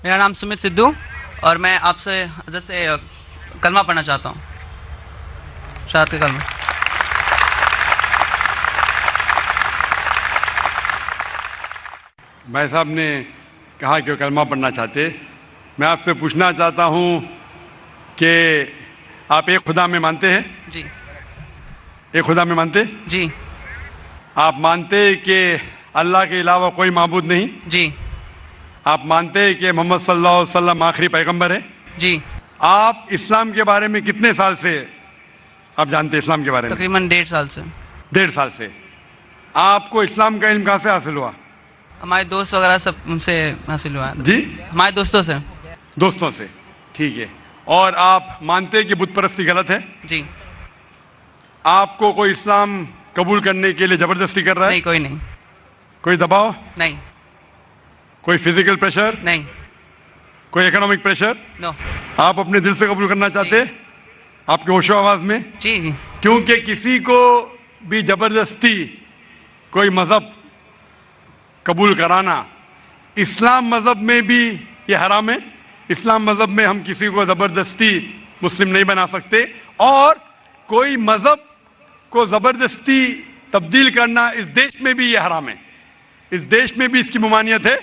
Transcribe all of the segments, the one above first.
میرا نام سمت سدھو اور میں آپ سے حضرت سے کلمہ پڑھنا چاہتا ہوں، شہادت کا کلمہ۔ بھائی صاحب نے کہا کہ وہ کلمہ پڑھنا چاہتے، میں آپ سے پوچھنا چاہتا ہوں کہ آپ ایک خدا میں مانتے ہیں؟ جی ایک خدا میں مانتے؟ جی آپ مانتے کہ اللہ کے علاوہ کوئی معبود نہیں؟ جی آپ مانتے کہ محمد صلی اللہ علیہ وسلم آخری پیغمبر ہے؟ جی آپ اسلام کے بارے میں کتنے سال سے آپ جانتے ہیں اسلام کے بارے میں؟ تقریباً 1.5 سال سے۔ 1.5 سال سے۔ آپ کو اسلام کا علم کہاں سے حاصل ہوا؟ ہمارے دوست وغیرہ سب ان سے حاصل ہوا ہے۔ جی ہمارے دوستوں سے۔ دوستوں سے، ٹھیک ہے۔ اور آپ مانتے کہ بت پرستی غلط ہے؟ جی آپ کو کوئی اسلام قبول کرنے کے لیے زبردستی کر رہا ہے؟ نہیں، کوئی نہیں۔ کوئی دباؤ؟ نہیں کوئی فزیکل پریشر؟ نہیں، کوئی اکنامک پریشر؟ نو۔ آپ اپنے دل سے قبول کرنا چاہتے؟ آپ کے ہوش و آواز میں؟ جی جی کیونکہ کسی کو بھی زبردستی کوئی مذہب قبول کرانا اسلام مذہب میں بھی یہ حرام ہے۔ اسلام مذہب میں ہم کسی کو زبردستی مسلم نہیں بنا سکتے، اور کوئی مذہب کو زبردستی تبدیل کرنا اس دیش میں بھی یہ حرام ہے۔ اس دیش میں بھی اس کی ممانعت ہے،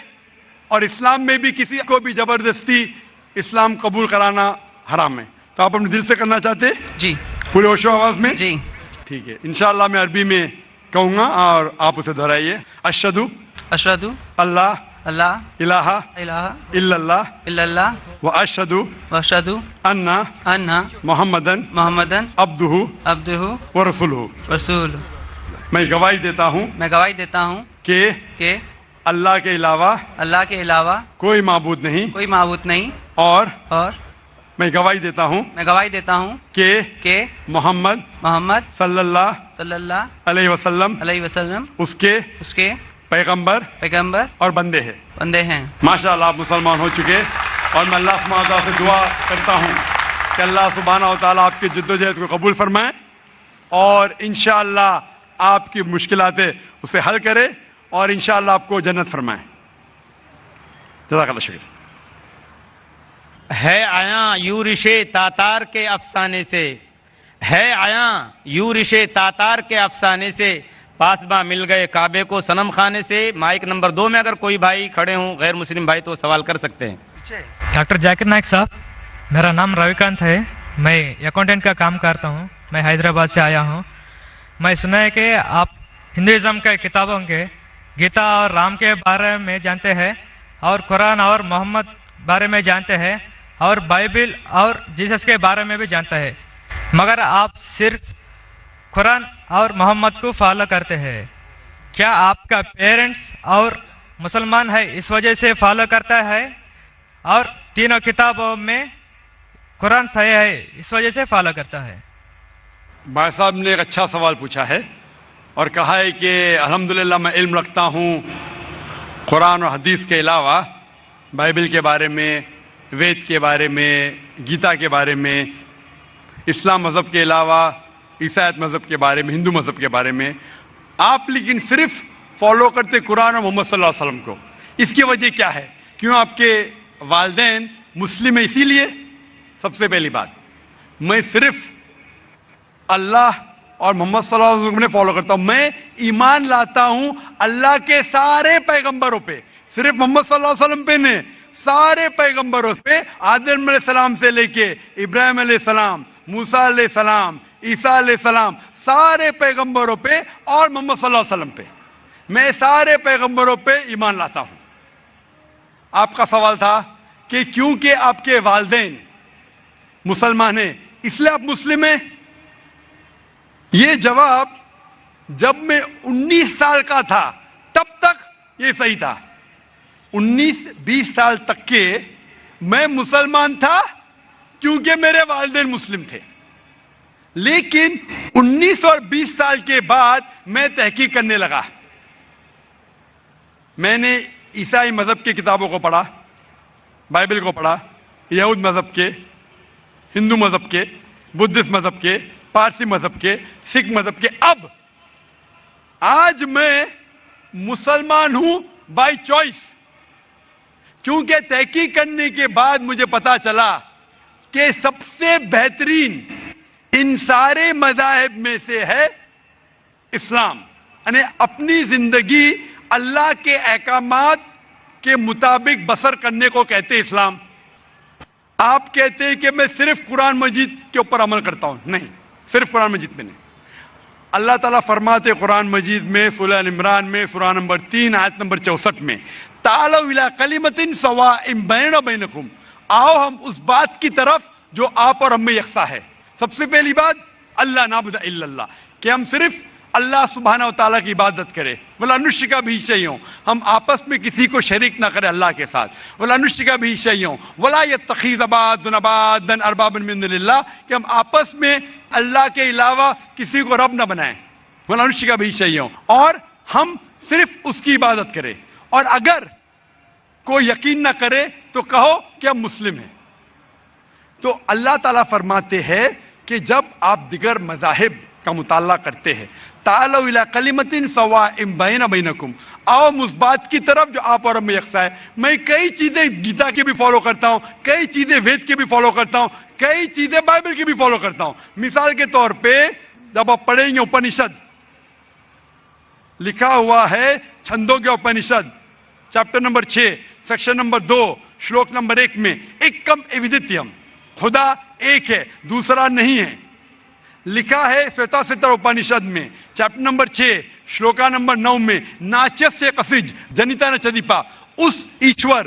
اور اسلام میں بھی کسی کو بھی زبردستی اسلام قبول کرانا حرام ہے۔ تو آپ اپنے دل سے کرنا چاہتے جی پورے ہوش و آواز میں؟ جی ٹھیک ہے، انشاءاللہ میں عربی میں کہوں گا اور آپ اسے دہرائیے۔ اشہدو اشہد اللہ اللہ الہ الہ الا اللہ الا اللہ و اشہدو واشہد ان ان محمدن محمدن عبدہ عبدہ و رسولہ۔ رسول۔ میں گواہی دیتا ہوں میں گواہی دیتا ہوں کہ اللہ کے علاوہ اللہ کے علاوہ کوئی معبود نہیں، کوئی معبود نہیں، اور اور میں گواہی دیتا ہوں میں گواہی دیتا ہوں کہ محمد محمد صلی اللہ صلی اللہ علیہ وسلم علیہ وسلم اس کے پیغمبر پیغمبر اور بندے ہیں۔ بندے ہیں۔ ماشاءاللہ آپ مسلمان ہو چکے، اور میں اللہ سبحانہ و تعالیٰ سے دعا کرتا ہوں کہ اللہ سبحانہ و تعالیٰ آپ کی جدوجہد کو قبول فرمائے، اور انشاءاللہ آپ کی مشکلات اسے حل کرے، اور انشاءاللہ آپ کو جنت فرمائے۔ جزاک اللہ شکر۔ ہے آیاں یورش تاتار کے افسانے سے، ہے آیاں یورش تاتار کے افسانے سے، پاسباں مل گئے کعبے کو صنم خانے سے۔ مائک نمبر 2 میں اگر کوئی بھائی کھڑے ہوں غیر مسلم بھائی تو سوال کر سکتے ہیں۔ ڈاکٹر ذاکر نائک صاحب، میرا نام رویکانت ہے، میں اکاؤنٹنٹ کا کام کرتا ہوں، میں حیدرآباد سے آیا ہوں۔ میں سنا ہے کہ آپ ہندوازم کے کتابوں کے گیتا اور رام کے بارے میں جانتے ہیں، اور قرآن اور محمد بارے میں جانتے ہیں، اور بائبل اور جیسس کے بارے میں بھی جانتا ہے، مگر آپ صرف قرآن اور محمد کو فالو کرتے ہیں۔ کیا آپ کا پیرنٹس اور مسلمان ہے اس وجہ سے فالو کرتا ہے، اور تینوں کتابوں میں قرآن صحیح ہے اس وجہ سے فالو کرتا ہے؟ بھائی صاحب نے ایک اچھا سوال پوچھا ہے، اور کہا ہے کہ الحمدللہ میں علم رکھتا ہوں قرآن اور حدیث کے علاوہ، بائبل کے بارے میں، وید کے بارے میں، گیتا کے بارے میں، اسلام مذہب کے علاوہ عیسائیت مذہب کے بارے میں، ہندو مذہب کے بارے میں۔ آپ لیکن صرف فالو کرتے قرآن اور محمد صلی اللہ علیہ وسلم کو، اس کی وجہ کیا ہے؟ کیوں آپ کے والدین مسلم ہیں اسی لیے؟ سب سے پہلی بات، میں صرف اللہ اور محمد صلی اللہ علیہ وسلم نے فالو کرتا ہوں۔ میں ایمان لاتا ہوں اللہ کے سارے پیغمبروں پہ، صرف محمد صلی اللہ علیہ وسلم پہ نہیں، سارے پیغمبروں پہ، آدم علیہ السلام سے لے کے ابراہیم علیہ السلام، موسیٰ علیہ السلام، عیسیٰ علیہ السلام، سارے پیغمبروں پہ، اور محمد صلی اللہ علیہ وسلم پہ، میں سارے پیغمبروں پہ ایمان لاتا ہوں۔ آپ کا سوال تھا کہ کیونکہ آپ کے والدین مسلمان ہیں اس لیے آپ مسلم ہیں؟ یہ جواب جب میں 19 سال کا تھا تب تک یہ صحیح تھا۔ 19-20 سال تک کے میں مسلمان تھا کیونکہ میرے والدین مسلم تھے، لیکن 19 اور 20 سال کے بعد میں تحقیق کرنے لگا۔ میں نے عیسائی مذہب کی کتابوں کو پڑھا، بائبل کو پڑھا، یہود مذہب کے، ہندو مذہب کے، بدھسٹ مذہب کے، پارسی مذہب کے، سکھ مذہب کے۔ اب آج میں مسلمان ہوں بائی چوائس، کیونکہ تحقیق کرنے کے بعد مجھے پتا چلا کہ سب سے بہترین ان سارے مذاہب میں سے ہے اسلام. یعنی اپنی زندگی اللہ کے احکامات کے مطابق بسر کرنے کو کہتے اسلام. آپ کہتے ہیں کہ میں صرف قرآن مجید کے اوپر عمل کرتا ہوں. نہیں, صرف قرآن مجید میں نہیں. اللہ تعالیٰ فرماتے قرآن مجید میں سورہ عمران میں سورہ نمبر 3 آیت نمبر 64 میں, تعالوا الی کلمۃ سواء بیننا وبینکم, آؤ ہم اس بات کی طرف جو آپ اور ہم میں یکساں ہے. سب سے پہلی بات اللہ نعبد الا اللہ, کہ ہم صرف اللہ سبحانہ و تعالیٰ کی عبادت کرے. ولا نشرک بہ شیئا, ہم آپس میں کسی کو شریک نہ کرے اللہ کے ساتھ. ولا نشرک بہ شیئا ولا یتخذ بعضنا بعضا اربابا من دون اللہ, کہ ہم آپس میں اللہ کے علاوہ کسی کو رب نہ بنائیں. ولا نشرک بہ شیئا, اور ہم صرف اس کی عبادت کریں. اور اگر کوئی یقین نہ کرے تو کہو کہ ہم مسلم ہیں. تو اللہ تعالیٰ فرماتے ہیں کہ جب آپ دیگر مذاہب کا مطالعہ کرتے ہیں, تعالوا الی کلمۃ سواء بیننا وبینکم, آؤ اس بات کی طرف جو آپ اور ہم میں یکساں ہے. میں کئی چیزیں گیتا کی بھی فالو کرتا ہوں, کئی چیزیں وید کی بھی فالو کرتا ہوں, کئی چیزیں بائبل کی بھی فالو کرتا ہوں. مثال کے طور پہ جب آپ پڑھیں گے اپنشد, لکھا ہوا ہے چھندوں کے Upanishad chapter number 6 section number 2 شلوک نمبر 1 میں, ایکم ایودتیم, خدا ایک ہے دوسرا نہیں ہے. لکھا ہے سویتا ستر اپنشد میں چیپٹر نمبر 6 شلوکا نمبر 9 میں, ناچس سے قصج جنیتا نچدیپا, اس ایشور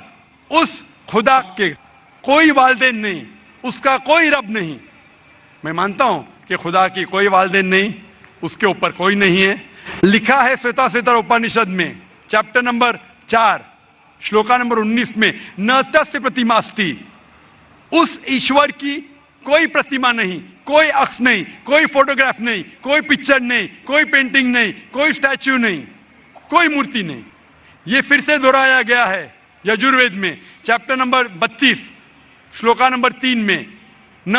اس خدا کے کوئی والدین نہیں, اس کا کوئی رب نہیں. میں مانتا ہوں کہ خدا کی کوئی والدین نہیں, اس کے اوپر کوئی نہیں ہے. لکھا ہے سویتا ستر اپنشد میں چیپٹر نمبر 4 شلوکا نمبر 19 میں, نہ تس پرتیماستی, اس ایشور کی کوئی پرتیما نہیں, کوئی عکس نہیں, کوئی فوٹوگراف نہیں, کوئی پکچر نہیں, کوئی پینٹنگ نہیں, کوئی اسٹیچو نہیں, کوئی مورتی نہیں. یہ پھر سے دہرایا گیا ہے یجوروید میں چیپٹر نمبر 32 شلوکا نمبر 3 میں, نہ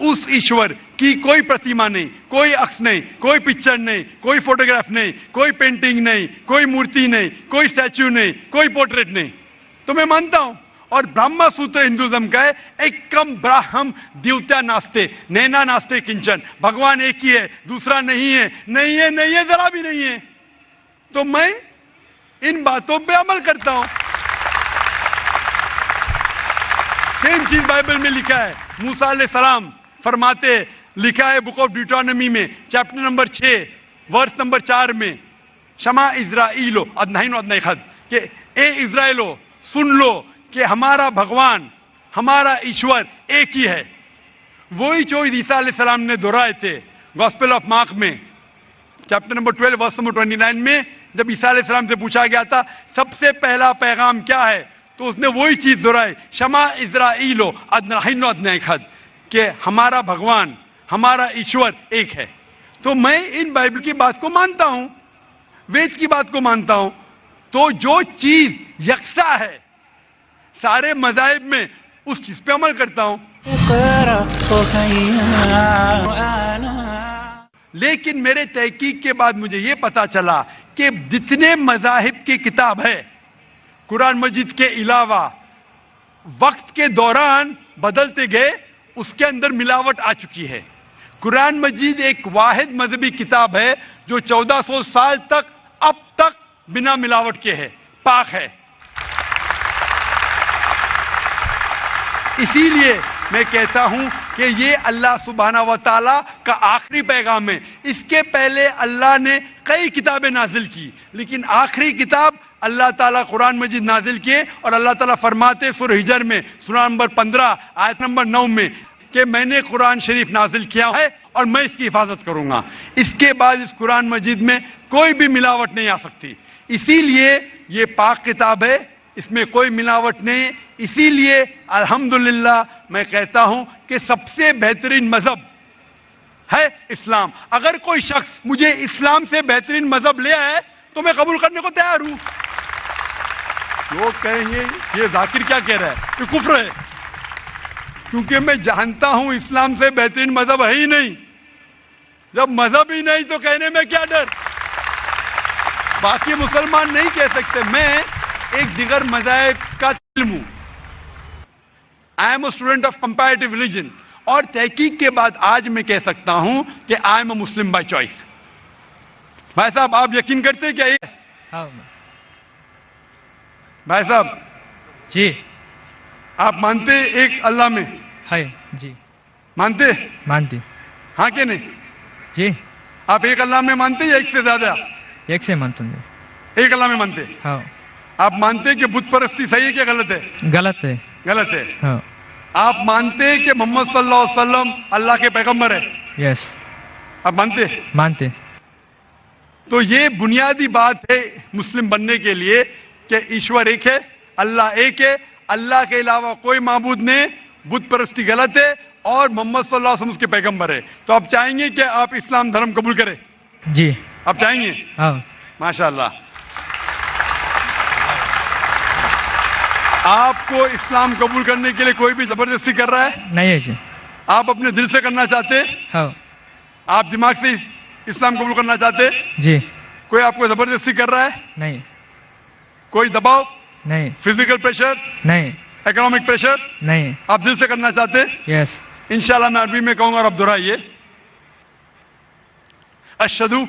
اس ایشور کی کوئی پرتیما نہیں, کوئی عکس نہیں, کوئی پکچر نہیں, کوئی فوٹوگراف نہیں, کوئی پینٹنگ نہیں, کوئی مورتی نہیں, کوئی اسٹیچو نہیں, کوئی پورٹریٹ نہیں. تو میں مانتا ہوں. اور برہما سوتر ہندوازم کا ہے, ایکم براہم دیوتیا ناستے نینا ناستے کنچن, بھگوان ایک ہی ہے دوسرا نہیں ہے, نہیں ہے, نہیں ہے, ذرا بھی نہیں ہے. تو میں ان باتوں پہ عمل کرتا ہوں. سیم چیز بائبل میں لکھا ہے. موسیٰ علیہ السلام فرماتے, لکھا ہے بک آف ڈیوٹرانومی میں چیپٹر نمبر 6 ورس نمبر 4 میں, شما اسرائیلو ادنہین ادنہی خد, کہ اے اسرائیلو سن لو کہ ہمارا بھگوان ہمارا ایشور ایک ہی ہے. وہی چیز عیسیٰ علیہ السلام نے دہرائے تھے گاسپل آف مارک میں چیپٹر نمبر 12 ورس نمبر 29 میں, جب عیسیٰ علیہ السلام سے پوچھا گیا تھا سب سے پہلا پیغام کیا ہے, تو اس نے وہی چیز دہرائی, شما اسرائیلو ادنہین ادنہی خد, کہ ہمارا بھگوان ہمارا ایشور ایک ہے. تو میں ان بائبل کی بات کو مانتا ہوں, وید کی بات کو مانتا ہوں. تو جو چیز یکساں ہے سارے مذاہب میں, اس چیز پہ عمل کرتا ہوں. لیکن میرے تحقیق کے بعد مجھے یہ پتا چلا کہ جتنے مذاہب کی کتاب ہے قرآن مجید کے علاوہ وقت کے دوران بدلتے گئے, اس کے اندر ملاوٹ آ چکی ہے. قرآن مجید ایک واحد مذہبی کتاب ہے جو 1400 سال تک اب تک بنا ملاوٹ کے ہے, پاک ہے. اسی لیے میں کہتا ہوں کہ یہ اللہ سبحانہ و تعالیٰ کا آخری پیغام ہے. اس کے پہلے اللہ نے کئی کتابیں نازل کی, لیکن آخری کتاب اللہ تعالیٰ قرآن مجید نازل کیے. اور اللہ تعالیٰ فرماتے سورہ ہجر میں سورہ نمبر 15 آیت نمبر 9 میں کہ میں نے قرآن شریف نازل کیا ہے اور میں اس کی حفاظت کروں گا. اس کے بعد اس قرآن مجید میں کوئی بھی ملاوٹ نہیں آ سکتی. اسی لیے یہ پاک کتاب ہے, اس میں کوئی ملاوٹ نہیں. اسی لیے الحمدللہ میں کہتا ہوں کہ سب سے بہترین مذہب ہے اسلام. اگر کوئی شخص مجھے اسلام سے بہترین مذہب لے آئے تو میں قبول کرنے کو تیار ہوں. لوگ کہیں گے یہ ذاکر کیا کہہ رہا ہے, یہ کفر ہے. کیونکہ میں جانتا ہوں اسلام سے بہترین مذہب ہے ہی نہیں. جب مذہب ہی نہیں تو کہنے میں کیا ڈر. باقی مسلمان نہیں کہہ سکتے. میں ایک دیگر مذاہب کا علم ہوں. I am a student of comparative religion, اور تحقیق کے بعد آج میں کہہ سکتا ہوں کہ I am a Muslim by choice. بھائی صاحب آپ یقین کرتے ہیں کیا یہ؟ ہاں بھائی صاحب جی آپ مانتے ایک اللہ میں؟ ہے جی مانتے؟ مانتی ہاں کہ نہیں؟ جی آپ ایک اللہ میں مانتے یا ایک سے زیادہ؟ ایک سے مانتا ہوں. ایک اللہ میں مانتے. ہاں آپ مانتے کہ بت پرستی صحیح ہے کہ غلط ہے؟ غلط ہے. غلط ہے. ہاں آپ مانتے کہ محمد صلی اللہ علیہ وسلم اللہ کے پیغمبر ہے؟ یس آپ مانتے؟ مانتے. تو یہ بنیادی بات ہے مسلم بننے کے لیے کہ ایشور ایک ہے, اللہ ایک ہے, اللہ کے علاوہ کوئی معبود نہیں, بت پرستی غلط ہے, اور محمد صلی اللہ علیہ وسلم اس کے پیغمبر ہے. تو آپ چاہیں گے کہ آپ اسلام دھرم قبول کریں؟ جی آپ چاہیں گے؟ ہاں ماشاء اللہ. آپ کو اسلام قبول کرنے کے لیے کوئی بھی زبردستی کر رہا ہے؟ نہیں ہے جی. آپ اپنے دل سے کرنا چاہتے؟ ہاں آپ دماغ سے اسلام قبول کرنا چاہتے؟ جی کوئی آپ کو زبردستی کر رہا ہے؟ نہیں کوئی دباؤ, نہیں فزیکل پریشر, نہیں اکنامک پریشر, نہیں. آپ دل سے کرنا چاہتے؟ یس انشاءاللہ میں عربی میں کہوں گا اور آپ دہرائیے. اشہدو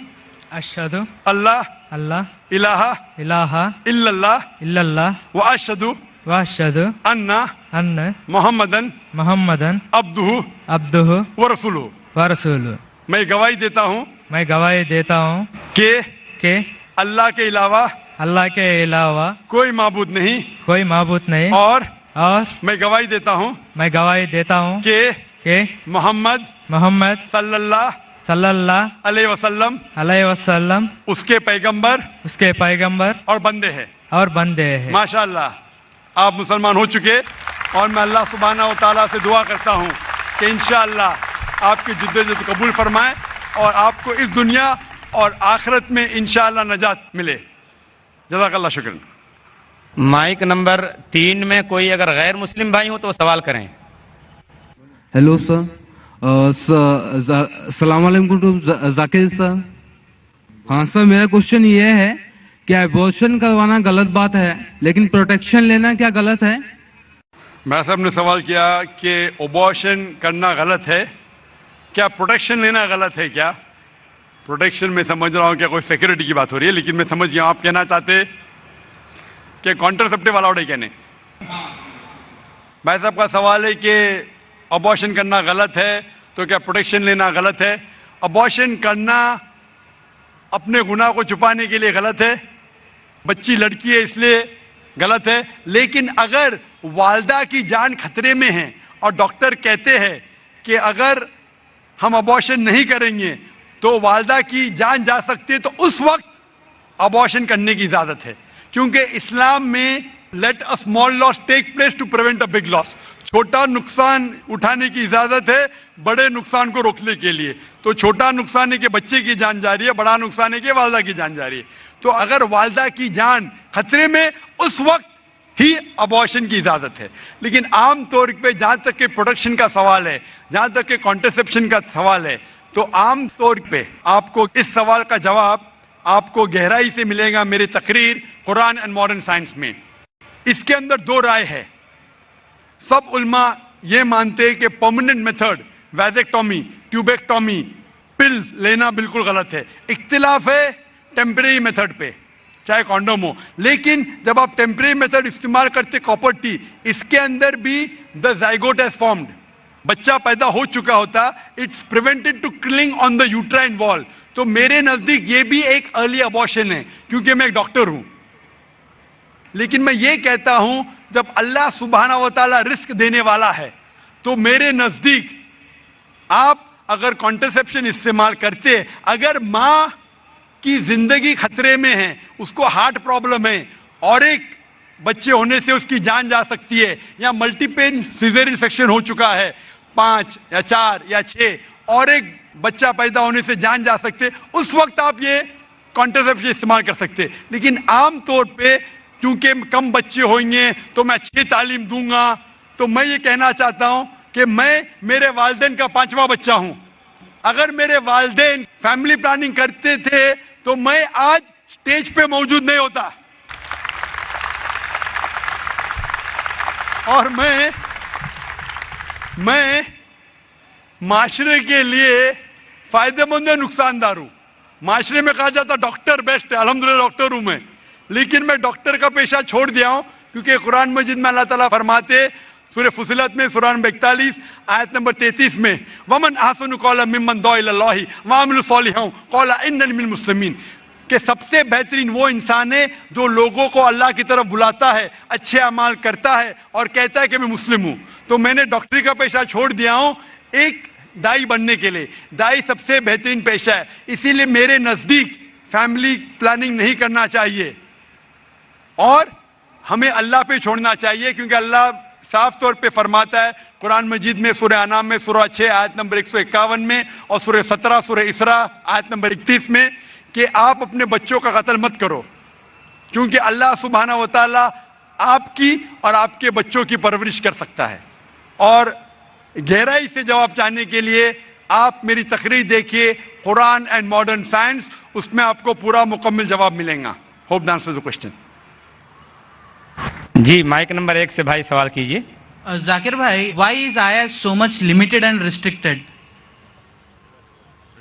اشہد اللہ اللہ الہ الہ الا اللہ الا اللہ واشہدو واشہد ان ان محمدن محمدن عبدہ عبدہ ورسولہ. ورسولہ. میں گواہی دیتا ہوں میں گواہی دیتا ہوں کہ اللہ کے علاوہ اللہ کے علاوہ کوئی معبود نہیں, کوئی معبود نہیں, اور اور میں گواہی دیتا ہوں میں گواہی دیتا ہوں کہ محمد صلی اللہ صلی اللہ علیہ وسلم علیہ وسلم اس کے پیغمبر اس کے پیغمبر اور بندے ہیں. اور بندے ہیں. ماشاءاللہ آپ مسلمان ہو چکے, اور میں اللہ سبحانہ و تعالیٰ سے دعا کرتا ہوں کہ انشاءاللہ آپ کی جدوجہد قبول فرمائے اور آپ کو اس دنیا اور آخرت میں انشاءاللہ نجات ملے. جزاک اللہ شکر. مائک نمبر 3 میں کوئی اگر غیر مسلم بھائی ہو تو وہ سوال کریں. ہیلو سر, السلام علیکم ٹو ذاکر سر. ہاں سر, میرا کوشچن یہ ہے کہ ایبورشن کروانا غلط بات ہے, لیکن پروٹیکشن لینا کیا غلط ہے؟ میں صاحب نے سوال کیا کہ ابارشن کرنا غلط ہے, کیا پروٹیکشن لینا غلط ہے کیا؟ پروٹیکشن میں سمجھ رہا ہوں کہ کوئی سیکورٹی کی بات ہو رہی ہے, لیکن میں سمجھ گیا آپ کہنا چاہتے کہ کانٹرسیپٹیو الاؤڈ ہے کہنے. بھائی صاحب کا سوال ہے کہ ابارشن کرنا غلط ہے تو کیا پروٹیکشن لینا غلط ہے؟ ابارشن کرنا اپنے گناہ کو چھپانے کے لیے غلط ہے, بچی لڑکی ہے اس لیے غلط ہے, لیکن اگر والدہ کی جان خطرے میں ہے اور ڈاکٹر کہتے ہیں کہ اگر ہم ابارشن نہیں کریں گے تو والدہ کی جان جا سکتی ہے, تو اس وقت ابارشن کرنے کی اجازت ہے, کیونکہ اسلام میں let a small loss take place to prevent a big loss. چھوٹا نقصان اٹھانے کی اجازت ہے بڑے نقصان کو روکنے کے لیے. تو چھوٹا نقصان ہے کہ بچے کی جان جا رہی ہے, بڑا نقصان ہے کہ والدہ کی جان جا رہی ہے. تو اگر والدہ کی جان خطرے میں, اس وقت ہی ابارشن کی اجازت ہے. لیکن عام طور پہ جہاں تک کہ پروٹیکشن کا سوال ہے, جہاں تک کہ کانٹرسیپشن کا سوال ہے, تو عام طور پہ آپ کو اس سوال کا جواب آپ کو گہرائی سے ملے گا میری تقریر قرآن اینڈ ماڈرن سائنس میں. اس کے اندر دو رائے ہے. سب علماء یہ مانتے ہیں کہ پرماننٹ میتھڈ ویزیکٹومی, ٹیوبیکٹومی, پلز لینا بالکل غلط ہے. اختلاف ہے ٹیمپریری میتھڈ پہ, چاہے کانڈوم ہو. لیکن جب آپ ٹیمپریری میتھڈ استعمال کرتے کاپر ٹی, اس کے اندر بھی دا زائگوٹ ہیز فارمڈ, بچہ پیدا ہو چکا ہوتا, اٹس پریونٹڈ ٹو کلنگ آن دا یوٹرائن وال. تو میرے نزدیک یہ بھی ایک ارلی ابارشن ہے, کیونکہ میں ایک ڈاکٹر ہوں. لیکن میں یہ کہتا ہوں جب اللہ سبحانہ و تعالیٰ رزق دینے والا ہے, تو میرے نزدیک آپ اگر کانٹرسیپشن استعمال کرتے, اگر ماں کی زندگی خطرے میں ہے, اس کو ہارٹ پرابلم ہے اور ایک بچے ہونے سے اس کی جان جا سکتی ہے, یا ملٹیپل سیزیرین سیکشن ہو چکا ہے 5 یا 4 یا 6, اور ایک بچہ پیدا ہونے سے جان جا سکتے, اس وقت آپ یہ کانٹرسیپشن استعمال کر سکتے. لیکن عام طور پہ کیونکہ کم بچے ہوئیں گے تو میں اچھی تعلیم دوں گا, تو میں یہ کہنا چاہتا ہوں کہ میں میرے والدین کا 5واں بچہ ہوں. اگر میرے والدین فیملی پلاننگ کرتے تھے تو میں آج اسٹیج پہ موجود نہیں ہوتا. اور میں معاشرے کے لیے فائدہ مند ہے نقصان دار ہوں. معاشرے میں کہا جاتا ڈاکٹر بیسٹ ہے, الحمدللہ ڈاکٹر ہوں میں, لیکن میں ڈاکٹر کا پیشہ چھوڑ دیا ہوں کیونکہ قرآن مجید میں اللہ تعالیٰ فرماتے سورہ فصلت میں سورہ نمبر 41 آیت نمبر 33 میں ومن احسن قولا ممن دعا الی اللہ وعمل صالحا قال اننی من المسلمین, کہ سب سے بہترین وہ انسان ہے جو لوگوں کو اللہ کی طرف بلاتا ہے, اچھے اعمال کرتا ہے اور کہتا ہے کہ میں مسلم ہوں. تو میں نے ڈاکٹری کا پیشہ چھوڑ دیا ہوں ایک دائی بننے کے لیے. دائی سب سے بہترین پیشہ ہے, اسی لیے میرے نزدیک فیملی پلاننگ نہیں کرنا چاہیے اور ہمیں اللہ پہ چھوڑنا چاہیے, کیونکہ اللہ صاف طور پہ فرماتا ہے قرآن مجید میں سورہ انعام میں سورہ 6 آیت نمبر 151 میں اور سورہ 17 سورہ اسراء آیت نمبر 31 میں کہ آپ اپنے بچوں کا قتل مت کرو, کیونکہ اللہ سبحانہ و تعالیٰ آپ کی اور آپ کے بچوں کی پرورش کر سکتا ہے. اور گہرائی سے جواب چاہنے کے لیے آپ میری تقریر دیکھیے قرآن اینڈ ماڈرن سائنس, اس میں آپ کو پورا مکمل جواب ملے گا. Hope the answer the question. جی مائک نمبر 1 سے بھائی سوال کیجیے. ذاکر بھائی, why is I S so much limited and restricted?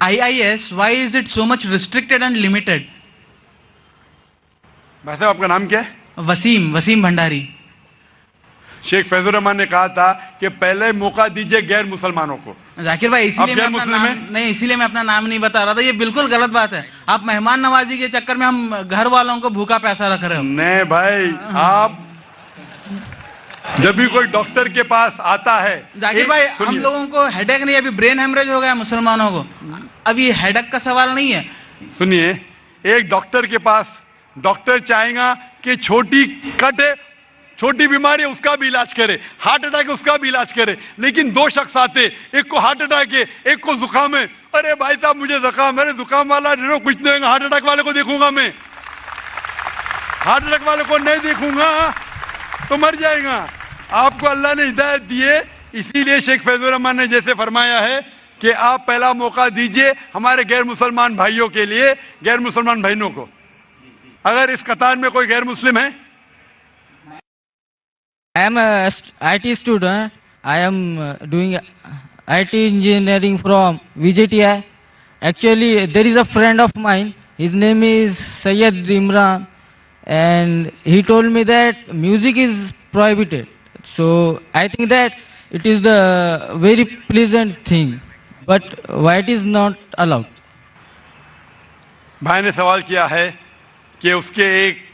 IIS, why is it so much restricted and limited? بھائی صاحب آپ کا نام کیا ہے؟ وسیم بھنڈاری. شیخ فیض الرحمان نے کہا تھا کہ پہلے موقع دیجئے غیر مسلمانوں کو. ذاکر بھائی اسی لیے میں اپنا نام نہیں بتا رہا تھا, یہ بالکل غلط بات ہے. آپ مہمان نوازی کے چکر میں ہم گھر والوں کو بھوکا پیسہ رکھ رہے ہو. نہیں بھائی, آپ جب بھی کوئی ڈاکٹر کے پاس آتا ہے, ذاکر بھائی ہم لوگوں کو ہیڈ ایک نہیں, ابھی برین ہیمریج ہو گیا مسلمانوں کو, ابھی ہیڈ ایک کا سوال نہیں ہے. سنیے, ایک ڈاکٹر کے پاس ڈاکٹر چاہے گا کہ چھوٹی کٹ ہے, چھوٹی بیماری ہے اس کا بھی علاج کرے, ہارٹ اٹیک ہے اس کا بھی علاج کرے, لیکن دو شخص آتے, ایک کو ہارٹ اٹیک ہے ایک کو زکام ہے. ارے بھائی صاحب مجھے زکام, میرے زکام والا کچھ نہیں, ہارٹ اٹیک والے کو دیکھوں گا, میں ہارٹ اٹیک والے کو نہیں دیکھوں گا تو مر جائے گا. آپ کو اللہ نے ہدایت دی ہے, اسی لیے شیخ فیض الرحمان نے جیسے فرمایا ہے کہ آپ پہلا موقع دیجئے ہمارے غیر مسلمان بھائیوں کے لیے, غیر مسلمان بہنوں کو. اگر اس قطار میں کوئی غیر مسلم ہے. I am a IT student. I am doing IT engineering from VJTI. Actually, there is a friend of mine. His name is Sayyid Imran, and he told me that music is prohibited. So I think that it is the very pleasant thing, but why it is not allowed? بھائی نے سوال کیا ہے کہ اس کے ایک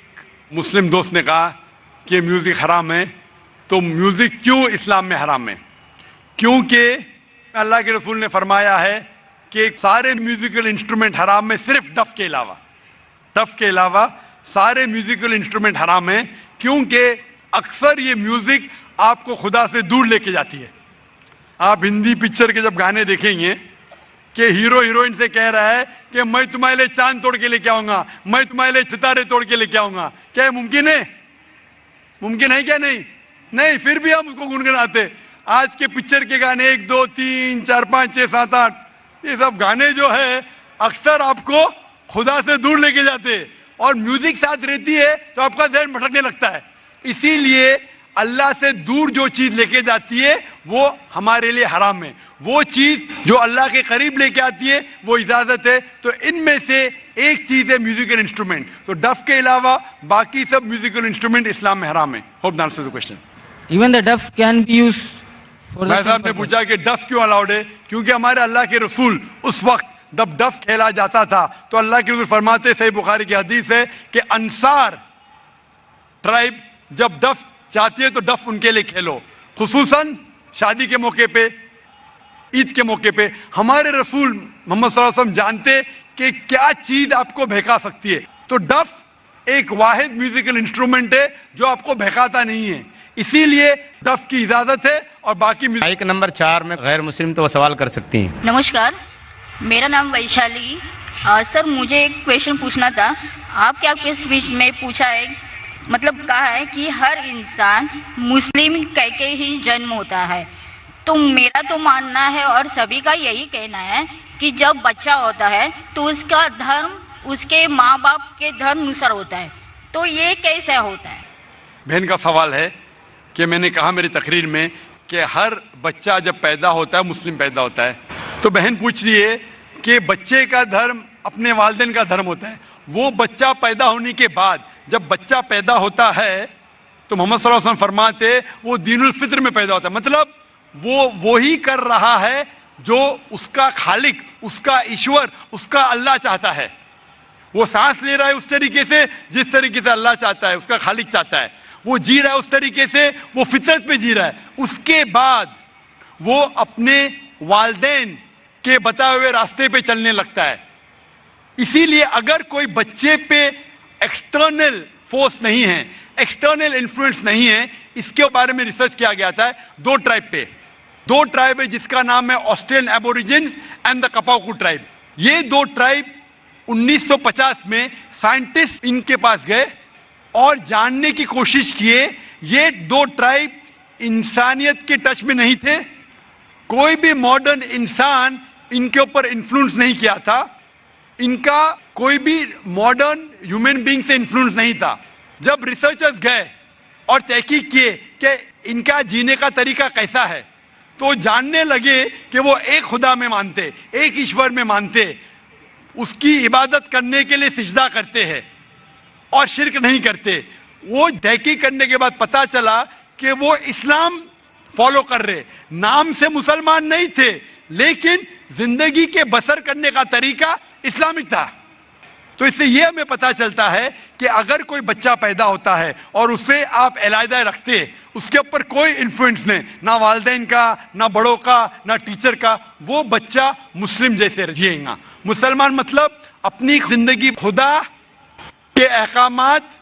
مسلم دوست نے کہا کہ میوزک حرام ہے, تو میوزک کیوں اسلام میں حرام ہے؟ کیونکہ اللہ کے رسول نے فرمایا ہے کہ سارے میوزیکل انسٹرومنٹ حرام ہے صرف ڈف کے علاوہ. ڈف کے علاوہ سارے میوزیکل انسٹرومنٹ حرام ہیں, کیونکہ اکثر یہ میوزک آپ کو خدا سے دور لے کے جاتی ہے. آپ ہندی پکچر کے جب گانے دیکھیں گے کہ ہیرو ہیروئن سے کہہ رہا ہے کہ میں تمہارے لیے چاند توڑ کے لے کے آؤں گا, میں تمہارے لیے ستارے توڑ کے لے کے آؤں گا, کیا یہ ممکن ہے؟ ممکن ہے کیا؟ نہیں. پھر بھی ہم اس کو گنگناتے. آج کے پکچر کے گانے 1 2 3 4 5 6 7 8 یہ سب گانے جو ہے اکثر آپ کو خدا سے دور لے کے جاتے, اور میوزک ساتھ رہتی ہے تو آپ کا ذہن بھٹکنے لگتا ہے. اسی لیے اللہ سے دور جو چیز لے کے جاتی ہے وہ ہمارے لیے حرام ہے. وہ چیز جو اللہ کے قریب لے کے آتی ہے وہ اجازت ہے. تو ان میں سے ایک چیز ہے میوزیکل انسٹرومنٹ. تو ڈف کے علاوہ باقی سب میوزیکل انسٹرومنٹ اسلام میں حرام ہے. Hope the answer the question. Even the duff can be used for the بھائی same صاحب نے purpose. پوچھا کہ ڈف کیوں الاؤڈ ہے؟ کیونکہ ہمارے اللہ کے رسول اس وقت جب ڈف کھیلا جاتا تھا تو اللہ کے رسول فرماتے, صحیح بخاری کی حدیث ہے کہ انصار ٹرائب جب ڈف چاہتی ہے تو ڈف ان کے لیے کھیلو, خصوصاً شادی کے موقع پہ, عید کے موقع پہ. ہمارے رسول محمد صلی اللہ علیہ وسلم جانتے کہ کیا چیز آپ کو بہکا سکتی ہے. تو ڈف ایک واحد میوزیکل انسٹرومنٹ ہے جو آپ کو بہکاتا نہیں ہے, اسی لیے ڈف کی اجازت ہے. اور باقی مائک نمبر 4 میں غیر مسلم تو وہ سوال کر سکتی ہیں. نمسکار, میرا نام ویشالی. سر مجھے ایک کویشچن پوچھنا تھا. آپ کے اسپیچ میں پوچھا ہے, مطلب کہا ہے کہ ہر انسان مسلم کہہ کے ہی جنم ہوتا ہے. تو میرا تو ماننا ہے اور سبھی کا یہی کہنا ہے کہ جب بچہ ہوتا ہے تو اس کا دھرم اس کے ماں باپ کے دھرم نصر ہوتا ہے. تو یہ کیسے ہوتا ہے؟ بہن کا سوال ہے کہ میں نے کہا میری تقریر میں کہ ہر بچہ جب پیدا ہوتا ہے مسلم پیدا ہوتا ہے. تو بہن پوچھ رہی ہے کہ بچے کا دھرم اپنے والدین کا دھرم ہوتا ہے. وہ بچہ پیدا ہونے کے بعد جب بچہ پیدا ہوتا ہے تو محمد صلی اللہ علیہ وسلم فرماتے وہ دین الفطر میں پیدا ہوتا ہے. مطلب وہ وہی کر رہا ہے جو اس کا خالق, اس کا ایشور, اس کا اللہ چاہتا ہے. وہ سانس لے رہا ہے اس طریقے سے جس طریقے سے اللہ چاہتا ہے, اس کا خالق چاہتا ہے. وہ جی رہا ہے اس طریقے سے, وہ فطرت پہ جی رہا ہے. اس کے بعد وہ اپنے والدین کے بتائے ہوئے راستے پہ چلنے لگتا ہے. اسی لیے اگر کوئی بچے پہ ایکسٹرنل فورس نہیں ہے, ایکسٹرنل انفلوئنس نہیں ہے, اس کے بارے میں ریسرچ کیا گیا تھا 2 ٹرائب پہ. 2 ٹرائب ہے جس کا نام ہے آسٹریلین ایبوریجنز اینڈ دا کپاؤکو ٹرائب. یہ 2 ٹرائب 1950 میں سائنٹسٹ ان کے پاس گئے اور جاننے کی کوشش کیے. یہ 2 ٹرائب انسانیت کے ٹچ میں نہیں تھے, کوئی بھی ماڈرن انسان ان کے اوپر انفلوئنس نہیں کیا تھا, ان کا کوئی بھی ماڈرن ہیومن بینگ سے انفلوئنس نہیں تھا. جب ریسرچرز گئے اور تحقیق کیے کہ ان کا جینے کا طریقہ کیسا ہے تو جاننے لگے کہ وہ ایک خدا میں مانتے, ایک ایشور میں مانتے, اس کی عبادت کرنے کے لیے سجدہ کرتے ہیں اور شرک نہیں کرتے. وہ تحقیق کرنے کے بعد پتا چلا کہ وہ اسلام فالو کر رہے, نام سے مسلمان نہیں تھے لیکن زندگی کے بسر کرنے کا طریقہ اسلامک تھا. تو اس سے یہ ہمیں پتا چلتا ہے کہ اگر کوئی بچہ پیدا ہوتا ہے اور اسے آپ علیحدہ رکھتے, اس کے اوپر کوئی انفلوئنس نہیں, نہ والدین کا, نہ بڑوں کا, نہ ٹیچر کا, وہ بچہ مسلم جیسے جیے گا. مسلمان مطلب اپنی زندگی خدا کے احکامات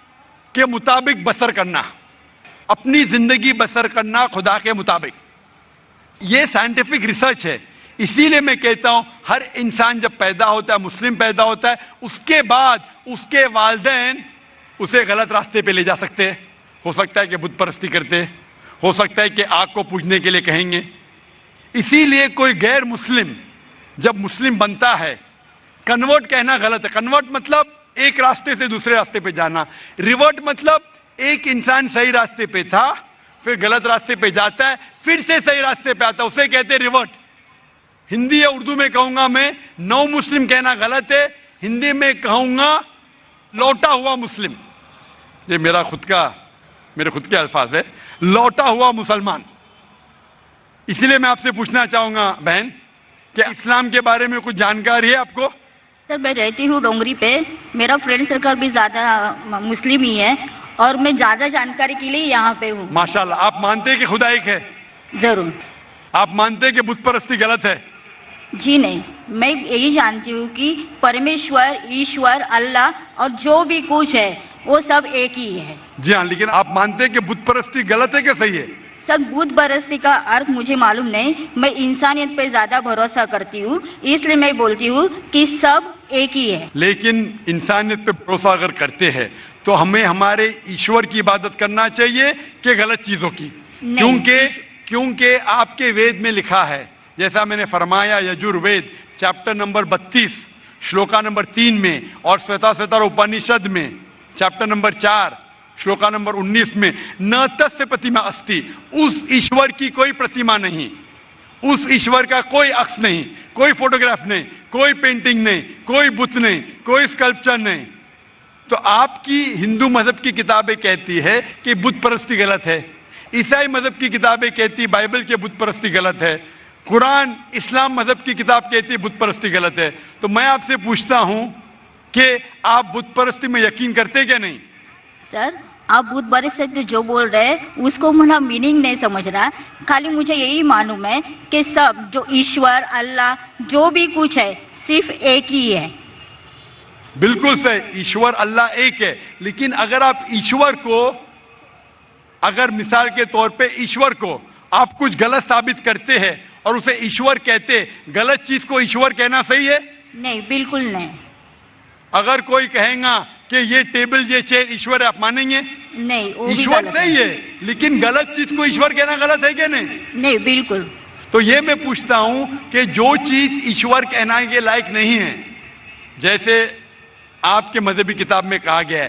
کے مطابق بسر کرنا, اپنی زندگی بسر کرنا خدا کے مطابق. یہ سائنٹیفک ریسرچ ہے. اسی لیے میں کہتا ہوں ہر انسان جب پیدا ہوتا ہے, مسلم پیدا ہوتا ہے, اس کے بعد اس کے والدین اسے غلط راستے پہ لے جا سکتے ہیں. ہو سکتا ہے کہ بت پرستی کرتے, ہو سکتا ہے کہ آگ کو پوجنے کے لیے کہیں گے. اسی لیے کوئی غیر مسلم جب مسلم بنتا ہے, کنورٹ کہنا غلط ہے. کنورٹ مطلب ایک راستے سے دوسرے راستے پہ جانا. ریورٹ مطلب ایک انسان صحیح راستے پہ تھا پھر غلط راستے پہ جاتا ہے پھر سے صحیح راستے پہ آتا ہے, اسے کہتے ہیں ریورٹ. ہندی یا اردو میں کہوں گا میں نو مسلم کہنا غلط ہے, ہندی میں کہوں گا لوٹا ہوا مسلم. یہ میرے خود کے الفاظ ہے, لوٹا ہوا مسلمان. اسی لیے میں آپ سے پوچھنا چاہوں گا بہن کہ اسلام کے بارے میں کچھ جانکاری ہے آپ کو؟ سر میں رہتی ہوں ڈونگری پہ, میرا فرینڈ سرکل بھی زیادہ مسلم ہی ہے اور میں زیادہ جانکاری کے لیے یہاں پہ ہوں. ماشاءاللہ. آپ مانتے ہیں کہ خدا ایک ہے؟ ضرور. آپ مانتے ہیں کہ بت پرستی غلط ہے؟ جی نہیں, میں یہی جانتی ہوں کہ پرمیشور, ایشور, اللہ اور جو بھی کچھ ہے وہ سب ایک ہی ہے. جی ہاں, لیکن آپ مانتے ہیں کہ بت پرستی غلط ہے کہ صحیح ہے؟ سر بت پرستی کا ارتھ مجھے معلوم نہیں, میں انسانیت پہ زیادہ بھروسہ کرتی ہوں اس لیے میں بولتی ہوں کہ سب ایک ہی ہے. لیکن انسانیت پہ بھروسہ اگر کرتے ہیں تو ہمیں ہمارے ایشور کی عبادت کرنا چاہیے کہ غلط چیزوں کی؟ کیونکہ آپ کے وید میں لکھا ہے, جیسا میں نے فرمایا یجور وید چیپٹر نمبر 32 شلوکا نمبر 3 میں اور سویتا سوتر اپنیشد میں چیپٹر نمبر 4 شلوکا نمبر 19 میں نہ تسیہ پرتیما استی, اس ایشور کی کوئی پرتیما نہیں, اس ایشور کا کوئی عکس نہیں, کوئی فوٹوگراف نہیں, کوئی پینٹنگ نہیں, کوئی بت نہیں, کوئی اسکلپچر نہیں. تو آپ کی ہندو مذہب کی کتابیں کہتی ہے کہ بت پرستی غلط ہے, عیسائی مذہب کی کتابیں کہتی بائبل کے بت پرستی غلط ہے, قرآن اسلام مذہب کی کتاب کہتی بت پرستی غلط ہے. تو میں آپ سے پوچھتا ہوں کہ آپ بت پرستی میں یقین کرتے کہ نہیں؟ سر آپ بت پرستی جو بول رہے ہیں اس کو میرا میننگ نہیں سمجھ رہا, خالی مجھے یہی معلوم ہے کہ سب جو ایشور, اللہ, جو بھی کچھ ہے صرف ایک ہی ہے. بالکل صحیح, ایشور اللہ ایک ہے. لیکن اگر آپ ایشور کو, اگر مثال کے طور پہ ایشور کو آپ کچھ غلط ثابت کرتے ہیں اور اسے ایشور کہتے, غلط چیز کو ایشور کہنا صحیح ہے؟ نہیں, بالکل نہیں. اگر کوئی کہے گا کہ یہ ٹیبل یہ چیئر ایشور ہے, آپ مانیں گے؟ نہیں, وہ بھی ایشور غلط صحیح ہے لیکن غلط چیز کو ایشور کہنا غلط ہے کہ نہیں؟ نہیں, بالکل. تو یہ میں پوچھتا ہوں کہ جو چیز ایشور کہنا کے لائق نہیں ہے, جیسے آپ کے مذہبی کتاب میں کہا گیا ہے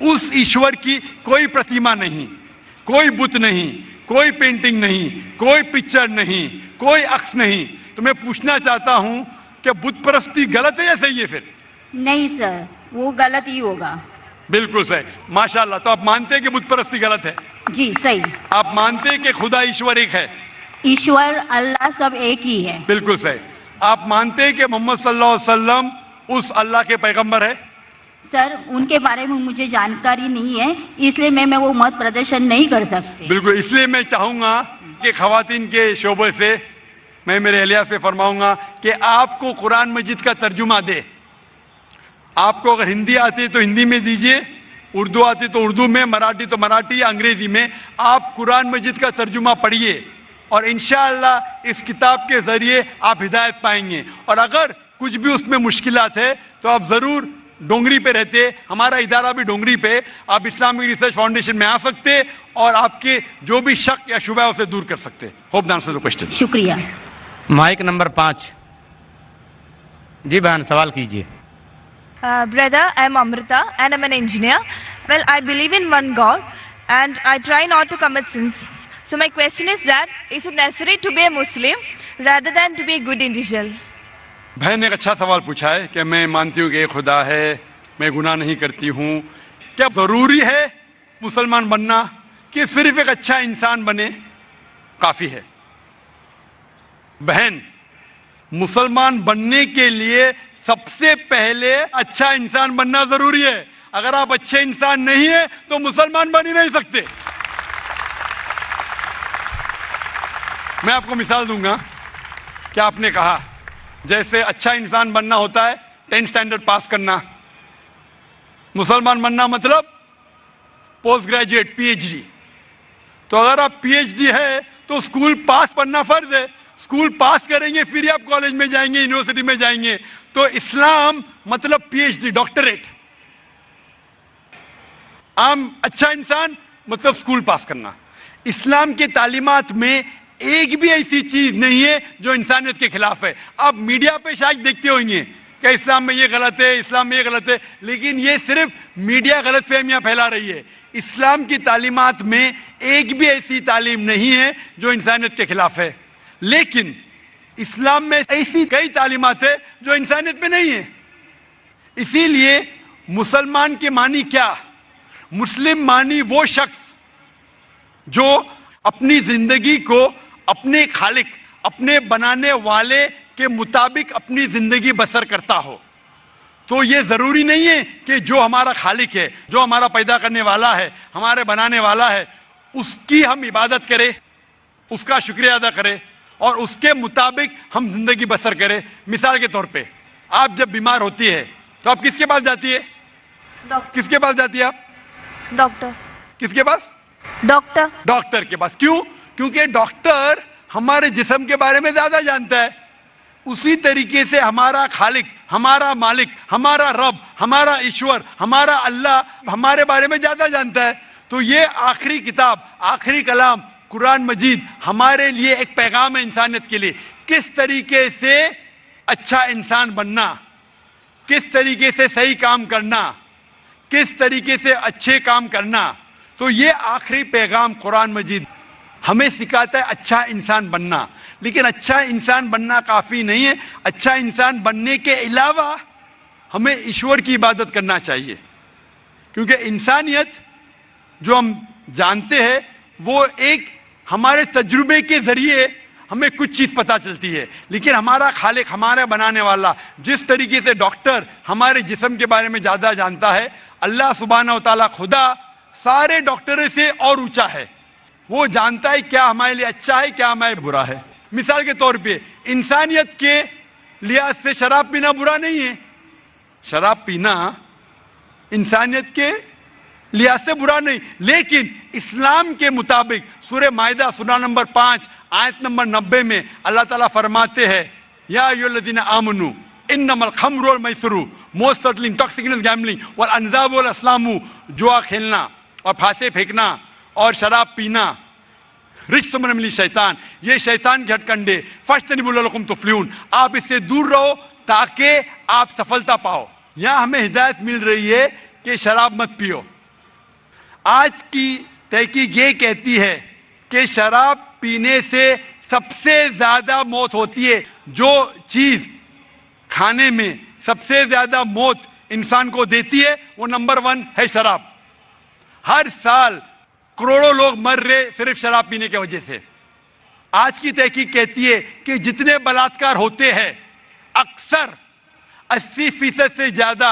اس ایشور کی کوئی پرتیما نہیں، کوئی بت نہیں، کوئی پینٹنگ نہیں، کوئی پکچر نہیں، کوئی عکس نہیں. تو میں پوچھنا چاہتا ہوں کہ بت پرستی غلط ہے یا صحیح ہے؟ پھر نہیں سر، وہ غلط ہی ہوگا. بالکل صحیح، ماشاءاللہ. تو آپ مانتے ہیں کہ بت پرستی غلط ہے؟ جی صحیح. آپ مانتے ہیں کہ خدا ایشور ایک ہے؟ ایشور اللہ سب ایک ہی ہے. بالکل صحیح. آپ مانتے ہیں کہ محمد صلی اللہ علیہ وسلم اس اللہ کے پیغمبر ہے؟ سر ان کے بارے میں مجھے جانکاری نہیں ہے، اس لیے میں وہ مت پردرشن نہیں کر سکتی. بالکل. اس لیے میں چاہوں گا کہ خواتین کے شعبے سے میں میرے اہلیہ سے فرماؤں گا کہ آپ کو قرآن مجید کا ترجمہ دے. آپ کو اگر ہندی آتی ہے تو ہندی میں دیجئے، اردو آتی تو اردو میں، مراٹھی تو مراٹھی یا انگریزی میں. آپ قرآن مجید کا ترجمہ پڑھیے اور انشاءاللہ اس کتاب کے ذریعے آپ ہدایت پائیں گے. اور اگر کچھ بھی اس میں مشکلات ہے تو آپ ضرور ڈونگری پہ رہتے، ہمارا ادارہ بھی ڈونگری پہ، آپ اسلامک ریسرچ فاؤنڈیشن میں آ سکتے اور آپ کے جو بھی شک یا شبہ ہے اسے دور کر سکتے. Hope the answer the question. شکریہ. Mic number 5. جی بہن سوال کیجیے. Brother, I am Amrita and I am an engineer. Well, I believe in one God and I try not to commit sins. So my question is that, is it necessary to be a Muslim rather than to be a good individual? بہن نے ایک اچھا سوال پوچھا ہے کہ میں مانتی ہوں کہ ایک خدا ہے، میں گناہ نہیں کرتی ہوں، کیا ضروری ہے مسلمان بننا کہ صرف ایک اچھا انسان بنے کافی ہے؟ بہن، مسلمان بننے کے لیے سب سے پہلے اچھا انسان بننا ضروری ہے. اگر آپ اچھے انسان نہیں ہیں تو مسلمان بن ہی نہیں سکتے. میں آپ کو مثال دوں گا کہ آپ نے کہا جیسے اچھا انسان بننا ہوتا ہے 10th اسٹینڈرڈ پاس کرنا، مسلمان بننا مطلب post graduate PhD. تو اگر آپ پی ایچ ڈی ہے تو اسکول پاس پڑھنا فرض ہے. اسکول پاس کریں گے پھر آپ کالج میں جائیں گے، یونیورسٹی میں جائیں گے. تو اسلام مطلب پی ایچ ڈی، ڈاکٹریٹ. عام اچھا انسان مطلب اسکول پاس کرنا. اسلام کے تعلیمات میں ایک بھی ایسی چیز نہیں ہے جو انسانیت کے خلاف ہے. آپ میڈیا پہ شاید دیکھتے ہوں گے کہ اسلام میں یہ غلط ہے، اسلام میں یہ غلط ہے، لیکن یہ صرف میڈیا غلط فہمیاں پھیلا رہی ہے. اسلام کی تعلیمات میں ایک بھی ایسی تعلیم نہیں ہے جو انسانیت کے خلاف ہے. لیکن اسلام میں ایسی کئی تعلیمات ہیں جو انسانیت میں نہیں ہے. اسی لیے مسلمان کے معنی کیا؟ مسلم معنی وہ شخص جو اپنی زندگی کو اپنے خالق، اپنے بنانے والے کے مطابق اپنی زندگی بسر کرتا ہو. تو یہ ضروری نہیں ہے کہ جو ہمارا خالق ہے، جو ہمارا پیدا کرنے والا ہے، ہمارے بنانے والا ہے، اس کی ہم عبادت کریں، اس کا شکریہ ادا کریں اور اس کے مطابق ہم زندگی بسر کریں. مثال کے طور پہ آپ جب بیمار ہوتی ہے تو آپ کس کے پاس جاتی ہے؟ کس کے پاس جاتی ہے آپ؟ ڈاکٹر. کس کے پاس؟ ڈاکٹر. ڈاکٹر کے پاس. کیوں؟ کیونکہ ڈاکٹر ہمارے جسم کے بارے میں زیادہ جانتا ہے. اسی طریقے سے ہمارا خالق، ہمارا مالک، ہمارا رب، ہمارا ایشور، ہمارا اللہ ہمارے بارے میں زیادہ جانتا ہے. تو یہ آخری کتاب، آخری کلام قرآن مجید ہمارے لیے ایک پیغام ہے انسانیت کے لیے. کس طریقے سے اچھا انسان بننا، کس طریقے سے صحیح کام کرنا، کس طریقے سے اچھے کام کرنا. تو یہ آخری پیغام قرآن مجید ہمیں سکھاتا ہے اچھا انسان بننا. لیکن اچھا انسان بننا کافی نہیں ہے. اچھا انسان بننے کے علاوہ ہمیں ایشور کی عبادت کرنا چاہیے. کیونکہ انسانیت جو ہم جانتے ہیں وہ ایک ہمارے تجربے کے ذریعے ہمیں کچھ چیز پتہ چلتی ہے. لیکن ہمارا خالق، ہمارا بنانے والا، جس طریقے سے ڈاکٹر ہمارے جسم کے بارے میں زیادہ جانتا ہے، اللہ سبحانہ و تعالیٰ خدا سارے ڈاکٹروں سے اور اونچا ہے. وہ جانتا ہے کیا ہمارے لیے اچھا ہے، کیا ہمارے برا ہے. مثال کے طور پہ انسانیت کے لحاظ سے شراب پینا برا نہیں ہے. شراب پینا انسانیت کے لحاظ سے برا نہیں. لیکن اسلام کے مطابق سورہ مائدہ سورہ نمبر 5 آیت نمبر 90 میں اللہ تعالیٰ فرماتے ہیں یا ایھا الذین آمنوا انما الخمر والمیسر موسٹ سرٹنلی انٹاکسیکینٹ گیمبلنگ والانزاب والازلام، جوا کھیلنا اور پھانسے پھینکنا اور شراب پینا رجس من عمل شیطان، یہ شیطان کے ہتھ کنڈے، فاجتنبوہ لعلکم تفلحون، آپ اس سے دور رہو تاکہ آپ سفلتا پاؤ. یہاں ہمیں ہدایت مل رہی ہے کہ شراب مت پیو. آج کی تحقیق یہ کہتی ہے کہ شراب پینے سے سب سے زیادہ موت ہوتی ہے. جو چیز کھانے میں سب سے زیادہ موت انسان کو دیتی ہے وہ نمبر 1 ہے شراب. ہر سال کروڑوں لوگ مر رہے صرف شراب پینے کی وجہ سے. آج کی تحقیق کہتی ہے کہ جتنے بلاತ್ಕಾರ ہوتے ہیں اکثر 80% سے زیادہ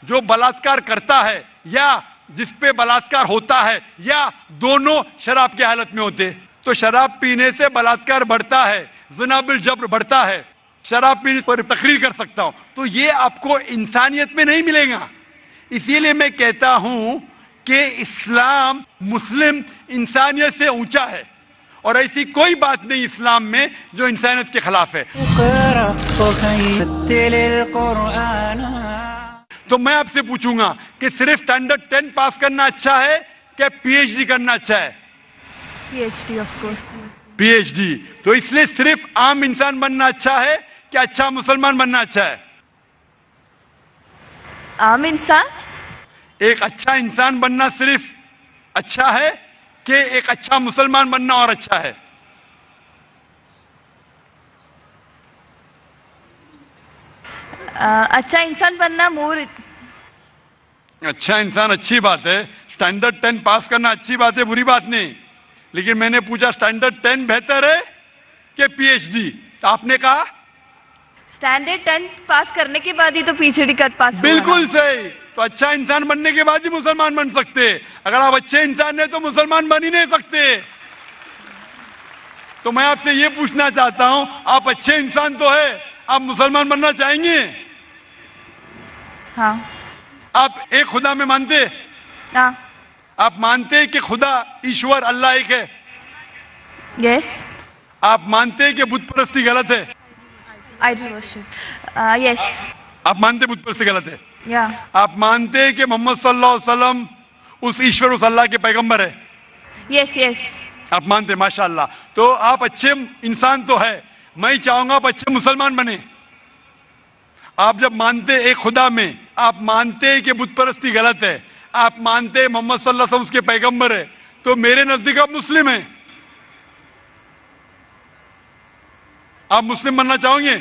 جو بلاತ್ಕಾರ کرتا ہے یا جس پہ بلاತ್ಕಾರ ہوتا ہے یا دونوں شراب کی حالت میں ہوتے. تو شراب پینے سے بلاತ್ಕಾರ بڑھتا ہے, زنا بالجبر بڑھتا ہے. شراب پینے پر تقریر کر سکتا ہوں. تو یہ آپ کو انسانیت میں نہیں ملے گا. اسی لیے میں کہتا ہوں کہ اسلام مسلم انسانیت سے اونچا ہے اور ایسی کوئی بات نہیں اسلام میں جو انسانیت کے خلاف ہے. تو میں آپ سے پوچھوں گا کہ صرف اسٹینڈرڈ 10 پاس کرنا اچھا ہے کہ پی ایچ ڈی کرنا اچھا ہے؟ PhD, of course. PhD. تو اس لیے صرف عام انسان بننا اچھا ہے کہ اچھا مسلمان بننا اچھا ہے؟ عام انسان. ایک اچھا انسان بننا صرف اچھا ہے کہ ایک اچھا مسلمان بننا اور اچھا ہے؟ اچھا انسان بننا مور. اچھا انسان اچھی بات ہے, اسٹینڈرڈ 10 پاس کرنا اچھی بات ہے, بری بات نہیں. لیکن میں نے پوچھا اسٹینڈرڈ 10 بہتر ہے کہ پی ایچ ڈی؟ تو آپ نے کہا اسٹینڈرڈ 10 پاس کرنے کے بعد ہی تو PhD کا پاس. بالکل صحیح. تو اچھا انسان بننے کے بعد ہی مسلمان بن سکتے. اگر آپ اچھے انسان ہیں تو مسلمان بن ہی نہیں سکتے. تو میں آپ سے یہ پوچھنا چاہتا ہوں, آپ اچھے انسان تو ہے, آپ مسلمان بننا چاہیں گے؟ ہاں. آپ ایک خدا میں مانتے؟ ہاں. آپ مانتے ہیں کہ خدا ایشور اللہ ایک ہے؟ یس. آپ مانتے ہیں کہ بت پرستی غلط ہے؟ Idol worship. یس. آپ مانتے بت پرستی غلط ہے؟ یا. آپ مانتے ہیں کہ محمد صلی اللہ علیہ وسلم اس ایشور اس اللہ کے پیغمبر ہے؟ یس یس. آپ مانتے؟ ماشاء اللہ. تو آپ اچھے انسان تو ہے. میں چاہوں گا آپ اچھے مسلمان بنے. آپ جب مانتے ایک خدا میں, آپ مانتے کہ بت پرستی غلط ہے, آپ مانتے محمد صلی اللہ علیہ وسلم اس کے پیغمبر ہے, تو میرے نزدیک آپ مسلم ہیں. آپ مسلم بننا چاہیں گے؟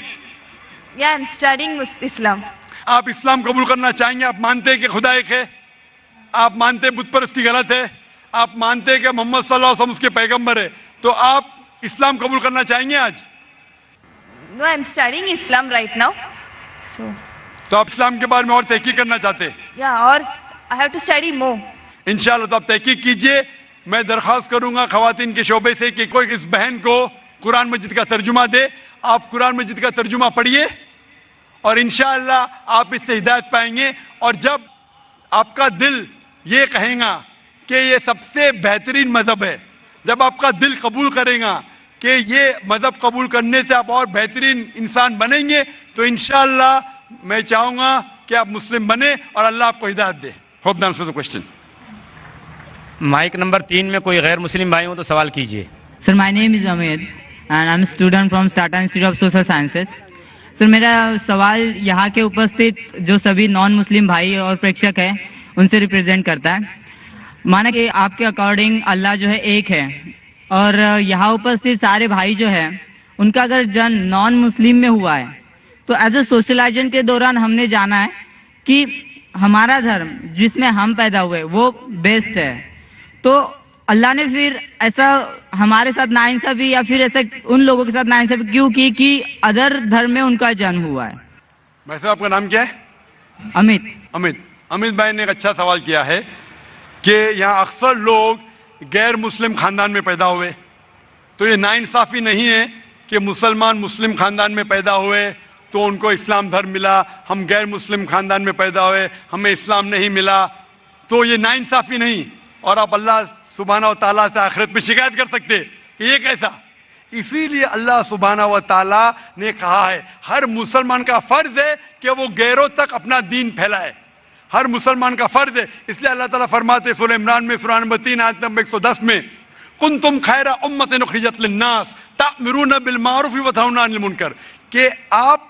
یا آئی ایم اسٹڈینگ اسلام. آپ اسلام قبول کرنا چاہیں گے؟ آپ مانتے کہ خدا ایک ہے, آپ مانتے بت پرستی غلط ہے, آپ مانتے کہ محمد صلی اللہ علیہ وسلم اس کے پیغمبر ہے, تو آپ اسلام قبول کرنا چاہیں گے آج؟ No, I am studying Islam right now. تو آپ اسلام کے بارے میں اور تحقیق کرنا چاہتے ہیں؟ یا, اور I have to study more. انشاءاللہ. تو آپ تحقیق کیجئے. میں درخواست کروں گا خواتین کے شعبے سے کہ کوئی اس بہن کو قرآن مجید کا ترجمہ دے. آپ قرآن مجید کا ترجمہ پڑھیے اور انشاءاللہ آپ اس سے ہدایت پائیں گے. اور جب آپ کا دل یہ کہیں گا کہ یہ سب سے بہترین مذہب ہے, جب آپ کا دل قبول کرے گا کہ یہ مذہب قبول کرنے سے آپ اور بہترین انسان بنیں گے, تو انشاءاللہ میں چاہوں گا کہ آپ مسلم بنے اور اللہ آپ کو ہدایت دے. Hope the answer the question. Mic number 3 میں کوئی غیر مسلم بھائی ہوں تو سوال کیجیے. سر, مائی name is Umeed and I am student from Tata Institute of Social Sciences. Sir, میرا سوال یہاں کے اپستھت جو سبھی نان مسلم بھائی اور پریکشک ہیں ان سے ریپرزینٹ کرتا ہے. مانا کہ آپ کے اکارڈنگ اللہ جو ہے ایک ہے, اور یہاں اپستھت سارے بھائی جو ہے ان کا اگر جنم نان مسلم میں ہوا ہے تو ایز اے سوشلائزیشن کے دوران ہم نے جانا ہے کہ ہمارا دھرم جس میں ہم پیدا ہوئے وہ بیسٹ ہے. تو اللہ نے پھر ایسا ہمارے ساتھ ناانصافی یا پھر ایسا ان لوگوں کے ساتھ ناانصافی کیوں کی کہ ادر دھرم میں ان کا جنم ہوا ہے؟ بھائی صاحب, آپ کا نام کیا ہے؟ امت. امت بھائی نے ایک اچھا سوال کیا ہے کہ یہاں اکثر لوگ غیر مسلم خاندان میں پیدا ہوئے. تو یہ ناانصافی نہیں ہے کہ مسلمان مسلم خاندان میں پیدا ہوئے تو ان کو اسلام دھرم ملا, ہم غیر مسلم خاندان میں پیدا ہوئے ہمیں اسلام نہیں ملا. تو یہ ناانصافی نہیں, اور آپ اللہ سبحانہ و تعالیٰ سے آخرت میں شکایت کر سکتے کہ یہ کیسا. اسی لیے اللہ سبحانہ و تعالیٰ نے کہا ہے ہر مسلمان کا فرض ہے کہ وہ غیروں تک اپنا دین پھیلائے. ہر مسلمان کا فرض ہے. اس لیے اللہ تعالیٰ فرماتے سورہ عمران میں سورہ نمبر 3 آیت نمبر 110 میں, کنتم خیر امۃ اخرجت للناس تأمرون بالمعروف وتنہون عن المنکر, کہ آپ